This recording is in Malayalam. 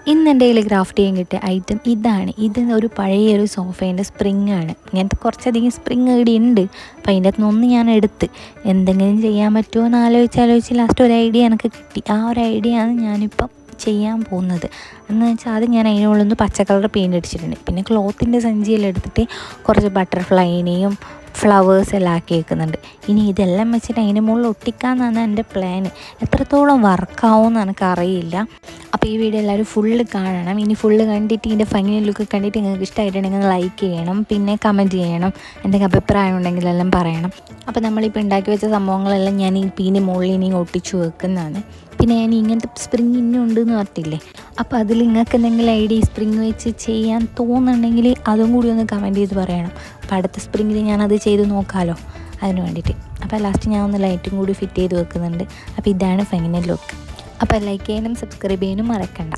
ഇന്ന് എൻ്റെ കയ്യിൽ ക്രാഫ്റ്റ് ചെയ്യാൻ കിട്ടിയ ഐറ്റം ഇതാണ്. ഇത് ഒരു പഴയൊരു സോഫേൻ്റെ സ്പ്രിങ്ങാണ്. ഇങ്ങനത്തെ കുറച്ചധികം സ്പ്രിങ് ഇവിടെ ഉണ്ട്. അപ്പോൾ അതിൻ്റെ അകത്തുനിന്ന് ഞാൻ എടുത്ത് എന്തെങ്കിലും ചെയ്യാൻ പറ്റുമോ എന്ന് ആലോചിച്ച് ലാസ്റ്റ് ഒരു ഐഡിയ എനിക്ക് കിട്ടി. ആ ഒരു ഐഡിയ ആണ് ഞാനിപ്പം ചെയ്യാൻ പോകുന്നത്. എന്ന് വെച്ചാൽ അത് ഞാൻ അതിനുള്ളൊന്ന് പച്ച കളർ പെയിൻ്റ് അടിച്ചിട്ടുണ്ട്. പിന്നെ ക്ലോത്തിൻ്റെ സഞ്ചിയെല്ലാം എടുത്തിട്ട് കുറച്ച് ബട്ടർഫ്ലൈനെയും ഫ്ലവേഴ്സ് എല്ലാം ആക്കി വെക്കുന്നുണ്ട്. ഇനി ഇതെല്ലാം വെച്ചിട്ട് അതിൻ്റെ മുകളിൽ ഒട്ടിക്കാമെന്നാണ് എൻ്റെ പ്ലാന്. എത്രത്തോളം വർക്കാവുമെന്ന് എനിക്കറിയില്ല. അപ്പോൾ ഈ വീഡിയോ എല്ലാവരും ഫുള്ള് കാണണം. ഇനി ഫുള്ള് കണ്ടിട്ട് ഇതിൻ്റെ ഫൈനൽ ലുക്ക് കണ്ടിട്ട് നിങ്ങൾക്ക് ഇഷ്ടമായിട്ടുണ്ടെങ്കിൽ ലൈക്ക് ചെയ്യണം, പിന്നെ കമൻറ്റ് ചെയ്യണം, എന്തെങ്കിലും അഭിപ്രായം ഉണ്ടെങ്കിലെല്ലാം പറയണം. അപ്പോൾ നമ്മളിപ്പോൾ ഉണ്ടാക്കി വെച്ച സംഭവങ്ങളെല്ലാം ഞാൻ ഈ പീൻ്റെ മുകളിൽ ഇനി ഒട്ടിച്ചു വെക്കുന്നതാണ്. പിന്നെ ഞാൻ ഇങ്ങനത്തെ സ്പ്രിങ് ഇന്നും ഉണ്ടെന്ന് പറഞ്ഞിട്ടില്ലേ, അപ്പോൾ അതിൽ നിങ്ങൾക്ക് എന്തെങ്കിലും ഐഡിയ സ്പ്രിങ് വെച്ച് ചെയ്യാൻ തോന്നുന്നുണ്ടെങ്കിൽ അതും കൂടി ഒന്ന് കമൻറ്റ് ചെയ്ത് പറയണം. അപ്പോൾ അടുത്ത സ്പ്രിങ്ങിൽ ഞാനത് ചെയ്ത് നോക്കാമല്ലോ അതിന് വേണ്ടിയിട്ട്. അപ്പോൾ ലാസ്റ്റ് ഞാൻ ഒന്ന് ലൈറ്റും കൂടി ഫിറ്റ് ചെയ്ത് വെക്കുന്നുണ്ട്. അപ്പോൾ ഇതാണ് ഫൈനൽ ലുക്ക്. അപ്പോൾ ലൈക്ക് ചെയ്യാനും സബ്സ്ക്രൈബ് ചെയ്യാനും മറക്കണ്ട.